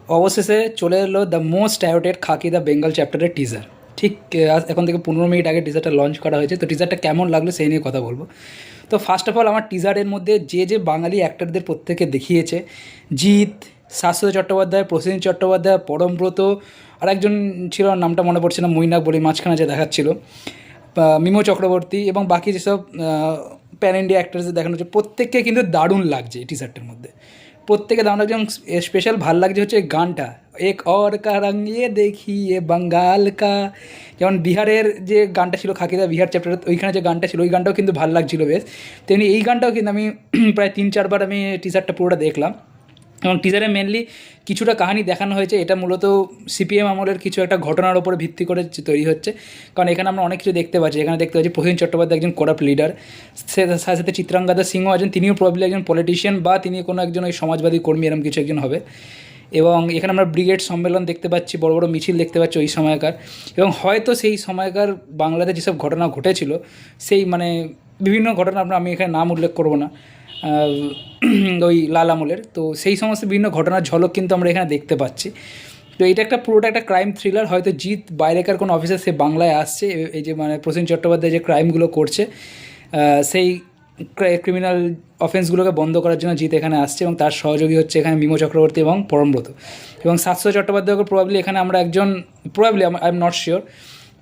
অবশেষে চলে এলো the most awaited Khakee the Bengal চ্যাপ্টারের টিজার। ঠিক এখন থেকে 15 মিনিট আগে টিজারটা লঞ্চ করা হয়েছে। তো টিজারটা কেমন লাগলো সেই নিয়ে কথা বলবো। তো ফার্স্ট অফ অল, আমার টিজারের মধ্যে যে যে বাঙালি অ্যাক্টরদের প্রত্যেকে দেখিয়েছে, জিৎ, শাশ্বত চট্টোপাধ্যায়, প্রসেনজিৎ চট্টোপাধ্যায়, পরমব্রত, আর একজন ছিল, নামটা মনে পড়ছে না, মৈনাক বলে মাঝখানে যে দেখাচ্ছিল, মিমো চক্রবর্তী, এবং বাকি যেসব প্যান ইন্ডিয়া অ্যাক্টার্সদের দেখানো হচ্ছে, প্রত্যেককে কিন্তু দারুণ লাগছে এই টিজারটার মধ্যে। প্রত্যেকে দারুণ লাগছে, এবং স্পেশাল ভাল লাগছে হচ্ছে এই গানটা, এক অর কা রঙ ইয়ে দেখিয়ে বাঙ্গাল কা। যেমন বিহারের যে গানটা ছিল খাকিদা বিহার চ্যাপ্টার, ওইখানে যে গানটা ছিল ওই গানটাও কিন্তু ভাল লাগছিল বেশ। তেমনি এই গানটাও কিন্তু আমি প্রায় 3-4 বার আমি টিজারটা পুরোটা দেখলাম। এবং টিজারে মেনলি কিছুটা কাহিনী দেখানো হয়েছে, এটা মূলত সিপিএম আমলের কিছু একটা ঘটনার উপরে ভিত্তি করে তৈরি হচ্ছে। কারণ এখানে আমরা অনেক কিছু দেখতে পাচ্ছি। এখানে দেখতে পাচ্ছি প্রসেনজিৎ চট্টোপাধ্যায় একজন করাপ্ট লিডার, সে সাথে সাথে চিত্রাঙ্গদা সিংহ আছেন, তিনিও প্রবলি একজন পলিটিশিয়ান, বা তিনি কোনো একজন ওই সমাজবাদী কর্মী, এরকম কিছু একজন হবে। এবং এখানে আমরা ব্রিগেড সম্মেলন দেখতে পাচ্ছি, বড় বড় মিছিল দেখতে পাচ্ছি ওই সময়কার। এবং হয়তো সেই সময়কার বাংলাতে যেসব ঘটনা ঘটেছিল, সেই মানে বিভিন্ন ঘটনা আমি এখানে নাম উল্লেখ করবো না, ওই লাল আমলের, তো সেই সমস্ত বিভিন্ন ঘটনার ঝলক কিন্তু আমরা এখানে দেখতে পাচ্ছি। তো এটা একটা পুরোটা একটা ক্রাইম থ্রিলার। হয়তো জিৎ বাইরেকার কোনো অফিসার, সে বাংলায় আসছে, এই যে মানে প্রসেনজিৎ চট্টোপাধ্যায় যে ক্রাইমগুলো করছে, সেই ক্রিমিনাল অফেন্সগুলোকে বন্ধ করার জন্য জিৎ এখানে আসছে, এবং তার সহযোগী হচ্ছে এখানে মিমো চক্রবর্তী এবং পরমব্রত। এবং শাশ্বত চট্টোপাধ্যায়কে প্রবাবলি এখানে আমরা একজন, probably I am not sure,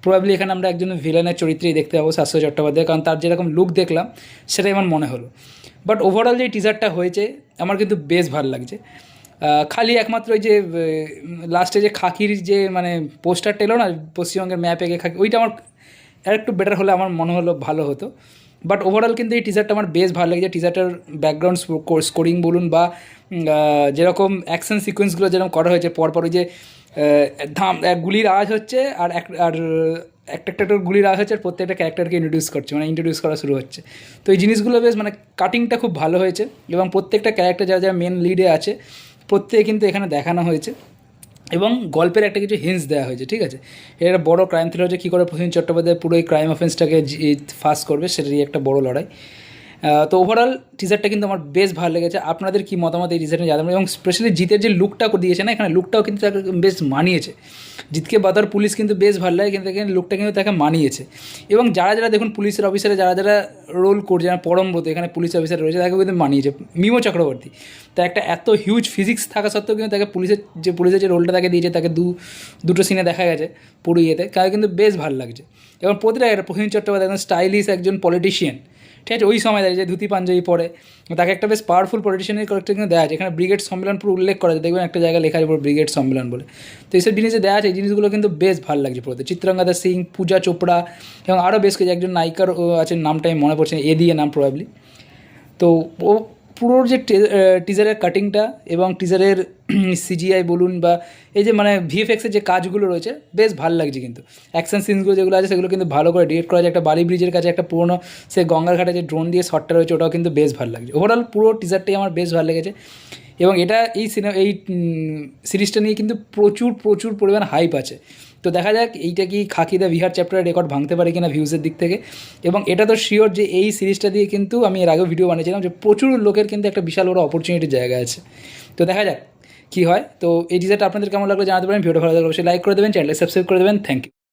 probably এখানে আমরা একজন ভিলেনের চরিত্রেই দেখতে পাবো শাশ্বত চট্টোপাধ্যায়, কারণ তার যেরকম লুক দেখলাম সেটাই আমার মনে হলো। বাট ওভারঅল যে টিজারটা হয়েছে আমার কিন্তু বেশ ভালো লাগছে। খালি একমাত্র ওই যে লাস্টে যে খাকির যে মানে পোস্টারটা এলো না, পশ্চিমবঙ্গের ম্যাপে গিয়ে খাকি, ওইটা আমার আর একটু বেটার হলে আমার মনে হলো ভালো হতো। বাট ওভারঅল কিন্তু এই টিজারটা আমার বেশ ভালো লেগেছে। টিজারটার ব্যাকগ্রাউন্ড স্কোরিং বলুন, বা যেরকম অ্যাকশন সিকোয়েন্সগুলো যেরকম করা হয়েছে, পরপর ওই যে গুলির আওয়াজ হচ্ছে, আর একটা একটা গুলির আওয়াজ হচ্ছে, আর প্রত্যেকটা ক্যারেক্টারকে ইন্ট্রোডিউস করা শুরু হচ্ছে। তো এই জিনিসগুলো বেশ মানে কাটিংটা খুব ভালো হয়েছে, এবং প্রত্যেকটা ক্যারেক্টার যারা যারা মেন লিডে আছে প্রত্যেকে কিন্তু এখানে দেখানো হয়েছে, এবং গল্পের একটা কিছু হিন্টস দেওয়া হয়েছে। ঠিক আছে, এর একটা বড়ো ক্রাইম থ্রিলার হচ্ছে, কী করে প্রসেনজিৎ চট্টোপাধ্যায় পুরো এই ক্রাইম অফেন্সটাকে ফাস করবে, সেটারই একটা বড় লড়াই। তো ওভারঅল টিজারটা কিন্তু আমার বেশ ভালো লেগেছে। আপনাদের কি মতামত এই টিজারটা জানাবেন, এবং স্পেশালি জিতের যে লুকটা দিয়েছে না এখানে, লুকটাও কিন্তু তাকে বেশ মানিয়েছে। জিতকে বাদার পুলিশ কিন্তু বেশ ভালো লাগে, কিন্তু এখানে লুকটা কিন্তু তাকে মানিয়েছে। এবং যারা যারা দেখুন পুলিশের অফিসারে যারা যারা রোল করছে, যেমন পরমব্রত এখানে পুলিশ অফিসার রয়েছে, তাকে কিন্তু মানিয়েছে। মিমো চক্রবর্তী, তার একটা এত হিউজ ফিজিক্স থাকা সত্ত্বেও কিন্তু তাকে পুলিশের যে রোলটা তাকে দিয়েছে, তাকে দুটো সিনে দেখা গেছে পুরো ইয়েতে, তাকে কিন্তু বেশ ভালো লাগছে। এবং প্রতিটা একটা প্রসেনজিৎ চট্টোপাধ্যায় একদম স্টাইলিশ একজন পলিটিশিয়ান, ঠিক আছে, ওই সময় দাঁড়িয়ে যে ধুতি পাঞ্জাবি পরে, তাকে একটা বেশ পাওয়ারফুল পলিটিশিয়ানের কয়েকটা কিন্তু দেওয়া আছে। এখানে ব্রিগেড সম্মেলন পুরো উল্লেখ করা আছে, দেখবেন একটা জায়গায় লেখা আছে পুরো ব্রিগেড সম্মেলন বলে। তো এইসব জিনিসে দেওয়া আছে, এই জিনিসগুলো কিন্তু বেশ ভালো লাগছে পুরোতে। চিত্রাঙ্গদা সিং, পূজা চোপড়া, এবং আরও বেশ কিছু, একজন নায়িকার আছেন, নামটা আমি মনে পড়ছে না, এ দিয়ে নাম প্রবাবলি। তো ও পুরো যে টিজারের কাটিংটা এবং টিজারের সিজিআই বলুন, বা এই যে মানে ভিএফএক্সের যে কাজগুলো রয়েছে, বেশ ভালো লাগছে। কিন্তু অ্যাকশন সিনসগুলো যেগুলো আছে সেগুলো কিন্তু ভালো করে ডিরেক্ট করা যায়। একটা বালি ব্রিজের কাছে একটা পুরোনো সে গঙ্গার ঘাটে যে ড্রোন দিয়ে শটটা রয়েছে, ওটাও কিন্তু বেশ ভালো লাগছে। ওভারঅল পুরো টিজারটাই আমার বেশ ভালো লেগেছে। এবং এটা এই সিরিজটা নিয়ে কিন্তু প্রচুর প্রচুর পরিমাণ হাইপ আছে। তো দেখা যাক এইটা কি খাকিদা বিহার চ্যাপ্টারের রেকর্ড ভাঙতে পারে কিনা ভিউজের দিক থেকে। এবং এটা তো শিওর যে এই সিরিজটা দিয়ে কিন্তু আমি এর আগেও ভিডিও বানিয়েছিলাম যে প্রচুর লোকের কিন্তু একটা বিশাল বড় অপরচুনিটির জায়গা আছে। তো দেখা যাক কী হয়। তো এই টিজারটা আপনাদের কেমন লাগলো জানাতে পারেন। ভিডিওটা ভালো লাগলে অবশ্যই লাইক করে দেবেন, চ্যানেলটা সাবস্ক্রাইব করে দেবেন। Thank you.